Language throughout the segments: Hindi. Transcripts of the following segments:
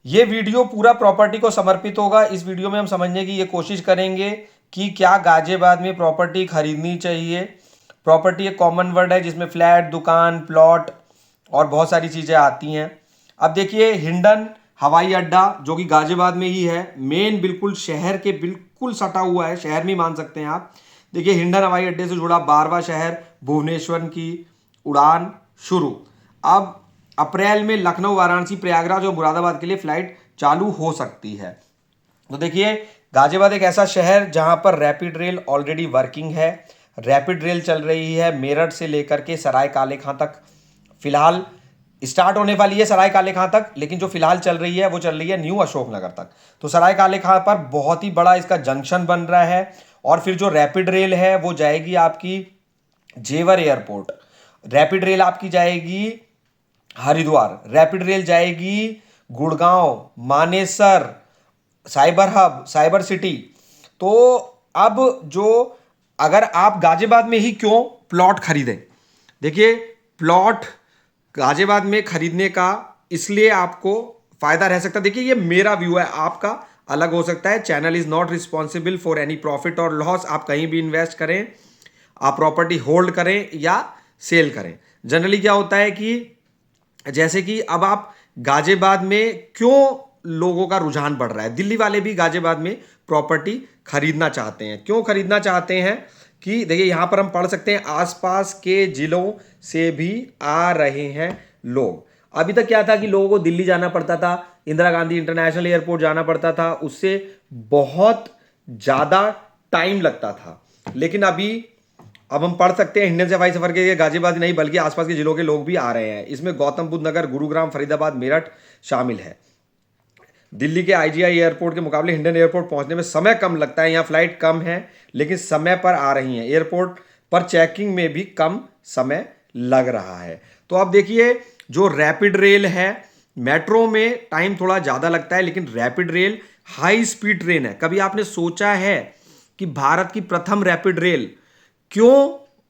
ये वीडियो पूरा प्रॉपर्टी को समर्पित होगा। इस वीडियो में हम समझने की ये कोशिश करेंगे कि क्या गाजियाबाद में प्रॉपर्टी खरीदनी चाहिए। प्रॉपर्टी एक कॉमन वर्ड है जिसमें फ्लैट, दुकान, प्लॉट और बहुत सारी चीज़ें आती हैं। अब देखिए, हिंडन हवाई अड्डा जो कि गाजियाबाद में ही है, मेन बिल्कुल शहर के बिल्कुल सटा हुआ है, शहर में ही मान सकते हैं आप। देखिए, हिंडन हवाई अड्डे से जुड़ा 12वां शहर भुवनेश्वर की उड़ान शुरू। अब अप्रैल में लखनऊ, वाराणसी, प्रयागराज और मुरादाबाद के लिए फ्लाइट चालू हो सकती है। तो देखिए, गाजियाबाद एक ऐसा शहर जहां पर रैपिड रेल ऑलरेडी वर्किंग है। रैपिड रेल चल रही है मेरठ से लेकर के सराय काले खां तक। फिलहाल स्टार्ट होने वाली है सराय काले खां तक, लेकिन जो फिलहाल चल रही है वो चल रही है न्यू अशोकनगर तक। तो सराय काले खां पर बहुत ही बड़ा इसका जंक्शन बन रहा है। और फिर जो रैपिड रेल है वो जाएगी आपकी जेवर एयरपोर्ट। रैपिड रेल आपकी जाएगी हरिद्वार। रैपिड रेल जाएगी Gurgaon, Manesar, cyber hub, cyber city. तो अब जो, अगर आप गाजियाबाद में ही क्यों प्लॉट खरीदें, देखिए, प्लॉट गाजियाबाद में खरीदने का इसलिए आपको फायदा रह सकता है। देखिए, ये मेरा व्यू है, आपका अलग हो सकता है। Channel is not responsible for any profit और लॉस। आप कहीं भी इन्वेस्ट करें, आप प्रॉपर्टी होल्ड करें या सेल करें, जनरली क्या होता है कि जैसे कि अब आप गाजियाबाद में क्यों लोगों का रुझान बढ़ रहा है, दिल्ली वाले भी गाजियाबाद में प्रॉपर्टी खरीदना चाहते हैं। क्यों खरीदना चाहते हैं कि देखिए, यहां पर हम पढ़ सकते हैं आसपास के जिलों से भी आ रहे हैं लोग। अभी तक क्या था कि लोगों को दिल्ली जाना पड़ता था, इंदिरा गांधी इंटरनेशनल एयरपोर्ट जाना पड़ता था, उससे बहुत ज्यादा टाइम लगता था। लेकिन अब हम पढ़ सकते हैं इंडियन से हवाई सफर के लिए गाजियाबाद नहीं बल्कि आसपास के जिलों के लोग भी आ रहे हैं। इसमें गौतम बुद्ध नगर, गुरुग्राम, फरीदाबाद, मेरठ शामिल है। दिल्ली के आईजीआई एयरपोर्ट के मुकाबले हिंडन एयरपोर्ट पहुंचने में समय कम लगता है। यहाँ फ्लाइट कम है लेकिन समय पर आ रही हैं। एयरपोर्ट पर चेकिंग में भी कम समय लग रहा है। तो अब देखिए, जो रैपिड रेल है, मेट्रो में टाइम थोड़ा ज़्यादा लगता है लेकिन rapid rail high speed train है। कभी आपने सोचा है कि भारत की प्रथम रैपिड रेल क्यों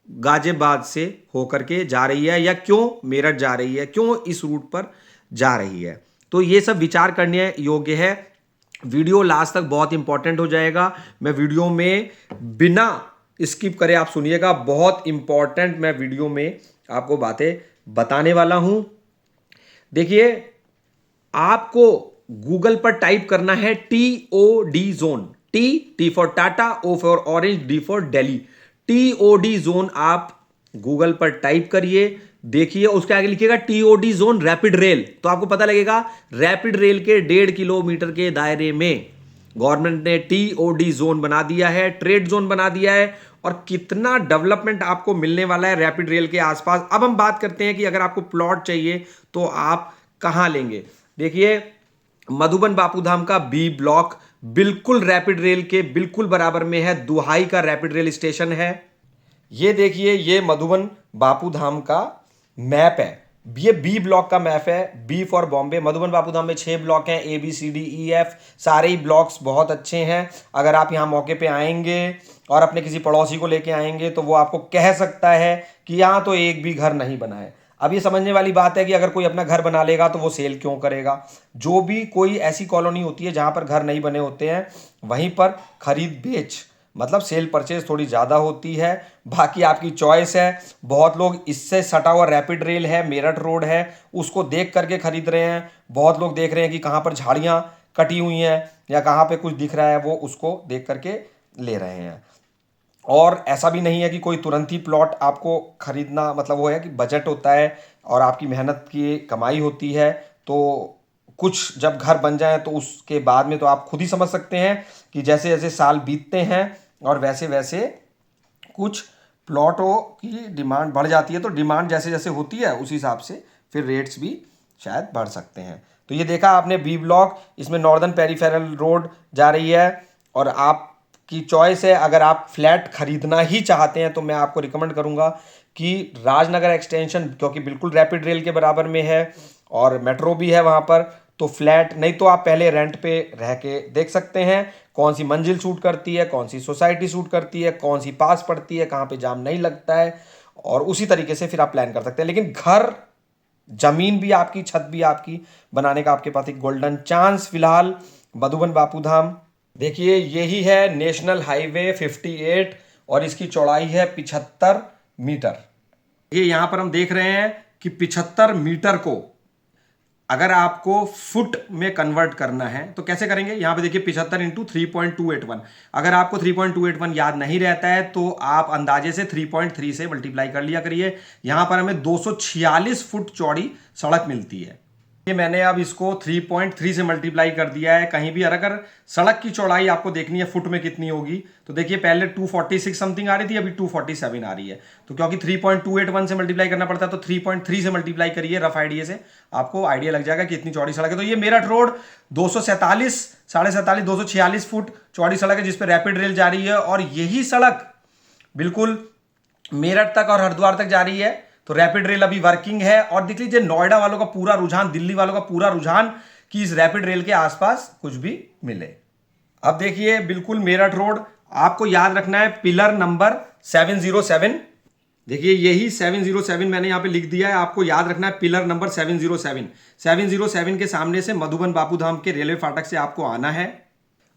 गाजियाबाद से होकर के जा रही है या क्यों मेरठ जा रही है, क्यों इस रूट पर जा रही है? तो ये सब विचार करने योग्य है। वीडियो लास्ट तक बहुत इंपॉर्टेंट हो जाएगा। मैं वीडियो में बिना स्किप करे आप सुनिएगा, बहुत इंपॉर्टेंट मैं वीडियो में आपको बातें बताने वाला हूं। देखिए, आपको गूगल पर टाइप करना है TOD zone. T for Tata, O for orange, D for Delhi. TOD zone आप गूगल पर टाइप करिए, देखिए, उसके आगे लिखिएगा TOD जोन रैपिड रेल, तो आपको पता लगेगा रैपिड रेल के 1.5 किलोमीटर के दायरे में गवर्नमेंट ने TOD जोन बना दिया है, ट्रेड जोन बना दिया है। और कितना डेवलपमेंट आपको मिलने वाला है रैपिड रेल के आसपास। अब हम बात करते हैं कि अगर आपको प्लॉट चाहिए तो आप कहां लेंगे। देखिए, मधुबन बापूधाम का बी ब्लॉक बिल्कुल रैपिड रेल के बिल्कुल बराबर में है। दुहाई का रैपिड रेल स्टेशन है। ये देखिए, ये मधुबन बापूधाम का मैप है। ये बी ब्लॉक का मैप है, बी फॉर बॉम्बे। मधुबन बापूधाम में 6 ब्लॉक हैं, ABCDEF। सारे ही ब्लॉक्स बहुत अच्छे हैं। अगर आप यहाँ मौके पे आएंगे और अपने किसी पड़ोसी को लेके आएंगे तो वो आपको कह सकता है कि यहाँ तो एक भी घर नहीं बना है। अब ये समझने वाली बात है कि अगर कोई अपना घर बना लेगा तो वो सेल क्यों करेगा। जो भी कोई ऐसी कॉलोनी होती है जहां पर घर नहीं बने होते हैं, वहीं पर खरीद बेच मतलब सेल परचेज थोड़ी ज़्यादा होती है। बाकी आपकी चॉइस है। बहुत लोग इससे सटा हुआ रैपिड रेल है, मेरठ रोड है, उसको देख करके खरीद रहे हैं। बहुत लोग देख रहे हैं कि कहाँ पर झाड़ियाँ कटी हुई हैं या कहाँ पे कुछ दिख रहा है, वो उसको देख करके ले रहे हैं। और ऐसा भी नहीं है कि कोई तुरंत ही प्लॉट आपको खरीदना, मतलब वो है कि बजट होता है और आपकी मेहनत की कमाई होती है। तो कुछ जब घर बन जाए तो उसके बाद में तो आप खुद ही समझ सकते हैं कि जैसे जैसे साल बीतते हैं और वैसे वैसे कुछ प्लॉटों की डिमांड बढ़ जाती है। तो डिमांड जैसे जैसे होती है उस हिसाब से फिर रेट्स भी शायद बढ़ सकते हैं। तो ये देखा आपने बी ब्लॉक, इसमें नॉर्दर्न पेरीफेरल रोड जा रही है और आपकी चॉइस है। अगर आप फ्लैट खरीदना ही चाहते हैं तो मैं आपको रिकमेंड करूंगा कि राजनगर एक्सटेंशन, क्योंकि बिल्कुल रैपिड रेल के बराबर में है और मेट्रो भी है वहाँ पर, तो फ्लैट नहीं तो आप पहले रेंट पे रह के देख सकते हैं कौन सी मंजिल सूट करती है, कौन सी सोसाइटी सूट करती है, कौन सी पास पड़ती है, कहाँ पे जाम नहीं लगता है, और उसी तरीके से फिर आप प्लान कर सकते हैं। लेकिन घर जमीन भी आपकी, छत भी आपकी, बनाने का आपके पास एक गोल्डन चांस फिलहाल मधुबन बापू धाम। देखिए यही है नेशनल हाईवे 58 और इसकी चौड़ाई है 75 मीटर। ये यहाँ पर हम देख रहे हैं कि 75 मीटर को अगर आपको फुट में कन्वर्ट करना है तो कैसे करेंगे। यहां पे देखिए 75 इंटू 3.281। अगर आपको 3.281 याद नहीं रहता है तो आप अंदाजे से 3.3 से मल्टीप्लाई कर लिया करिए। यहां पर हमें 246 फुट चौड़ी सड़क मिलती है। ये मैंने अब इसको 3.3 से मल्टीप्लाई कर दिया है। कहीं भी अगर सड़क की चौड़ाई आपको देखनी है फुट में कितनी होगी तो देखिए पहले 246 समथिंग आ रही थी, अभी 247 आ रही है। तो क्योंकि 3.281 से मल्टीप्लाई करना पड़ता है तो 3.3 से मल्टीप्लाई करिए रफ आइडिया से, आपको आइडिया लग जाएगा कि इतनी चौड़ी सड़क है। तो ये मेरठ रोड 247 47 246 फुट चौड़ी सड़क है जिस पर रैपिड रेल जा रही है और यही सड़क बिल्कुल मेरठ तक और हरिद्वार तक जा रही है। तो रैपिड रेल अभी वर्किंग है और देख लीजिए नोएडा वालों का पूरा रुझान, दिल्ली वालों का पूरा रुझान कि इस रैपिड रेल के आसपास कुछ भी मिले। अब देखिए बिल्कुल मेरठ रोड आपको याद रखना है पिलर नंबर 707। देखिए यही 707 मैंने यहां पे लिख दिया है, आपको याद रखना है पिलर नंबर 707। 707 के सामने से मधुबन बापू धाम के रेलवे फाटक से आपको आना है।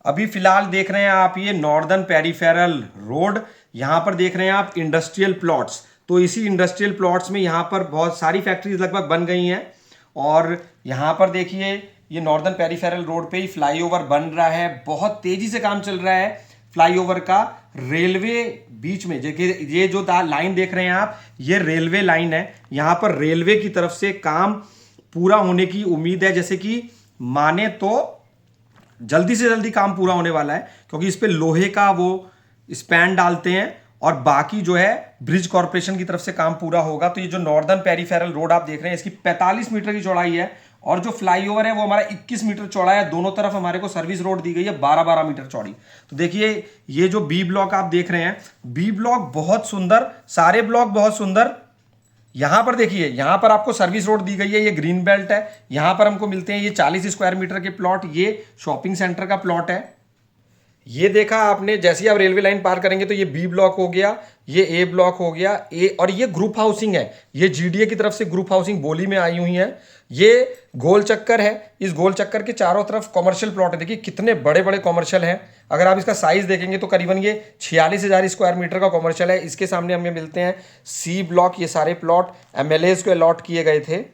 अभी फिलहाल देख रहे हैं आप ये नॉर्दर्न पेरिफेरल रोड, यहां पर देख रहे हैं आप इंडस्ट्रियल प्लॉट्स। तो इसी इंडस्ट्रियल प्लॉट्स में यहाँ पर बहुत सारी फैक्ट्रीज लगभग बन गई हैं और यहाँ पर देखिए ये नॉर्दर्न पेरिफेरल रोड पे ही फ्लाईओवर बन रहा है, बहुत तेजी से काम चल रहा है फ्लाईओवर का। रेलवे बीच में देखिए ये जो लाइन देख रहे हैं आप, ये रेलवे लाइन है। यहाँ पर रेलवे की तरफ से काम पूरा होने की उम्मीद है, जैसे कि माने तो जल्दी से जल्दी काम पूरा होने वाला है क्योंकि इस पे लोहे का वो स्पैन डालते हैं और बाकी जो है ब्रिज कॉर्पोरेशन की तरफ से काम पूरा होगा। तो ये जो नॉर्दर्न पेरिफेरल रोड आप देख रहे हैं इसकी 45 मीटर की चौड़ाई है और जो फ्लाईओवर है वो हमारा 21 मीटर चौड़ा है। दोनों तरफ हमारे को सर्विस रोड दी गई है 12-12 मीटर चौड़ी। तो देखिए ये जो बी ब्लॉक आप देख रहे हैं, बी ब्लॉक बहुत सुंदर, सारे ब्लॉक बहुत सुंदर। यहां पर देखिए यहां पर आपको सर्विस रोड दी गई है, ये ग्रीन बेल्ट है। यहां पर हमको मिलते हैं ये 40 स्क्वायर मीटर के प्लॉट, ये शॉपिंग सेंटर का प्लॉट है। ये देखा आपने, जैसे ही आप रेलवे लाइन पार करेंगे तो ये बी ब्लॉक हो गया, ये ए ब्लॉक हो गया ए, और ये ग्रुप हाउसिंग है। ये जीडीए की तरफ से ग्रुप हाउसिंग बोली में आई हुई है। ये गोल चक्कर है, इस गोल चक्कर के चारों तरफ कमर्शियल प्लॉट है। देखिए कितने बड़े बड़े कमर्शियल हैं। अगर आप इसका साइज देखेंगे तो करीबन ये 46,000 स्क्वायर मीटर का कमर्शियल है। इसके सामने हमें मिलते हैं सी ब्लॉक। ये सारे प्लॉट एमएलएज को अलॉट किए गए थे,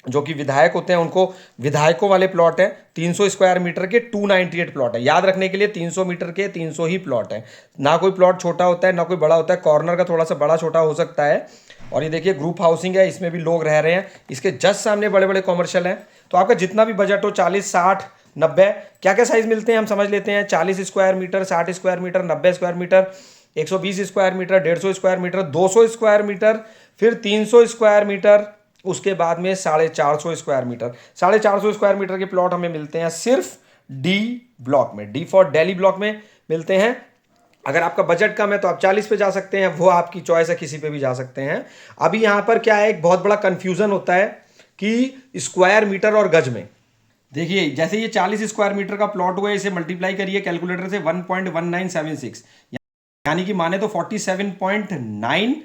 जो कि विधायक होते हैं, उनको विधायकों वाले प्लॉट है। 300 स्क्वायर मीटर के 298 प्लॉट है। याद रखने के लिए 300 मीटर के 300 ही प्लॉट है, ना कोई प्लॉट छोटा होता है ना कोई बड़ा होता है। कॉर्नर का थोड़ा सा बड़ा छोटा हो सकता है। और ये देखिए ग्रुप हाउसिंग है, इसमें भी लोग रह रहे हैं। इसके जस्ट सामने बड़े बड़े कॉमर्शियल हैं। तो आपका जितना भी बजट हो 40, 60, 90, क्या क्या साइज मिलते हैं हम समझ लेते हैं। 40 square metre, 60 square metre, 90 square metre, 120 square metre, 150 square metre, 200 square metre, फिर 300 स्क्वायर मीटर, उसके बाद में 450 स्क्वायर मीटर। 450 स्क्वायर मीटर के प्लॉट हमें मिलते हैं सिर्फ डी ब्लॉक में, डी फॉर दिल्ली ब्लॉक में मिलते हैं। अगर आपका बजट कम है तो आप 40 पे जा सकते हैं, वो आपकी चॉइस है, किसी पे भी जा सकते हैं। अभी यहां पर क्या है, एक बहुत बड़ा कंफ्यूजन होता है कि स्क्वायर मीटर और गज में। देखिए जैसे ये 40 स्क्वायर मीटर का प्लॉट हुआ है, इसे मल्टीप्लाई करिए कैलकुलेटर से 1.1976, यानी कि माने तो 47.9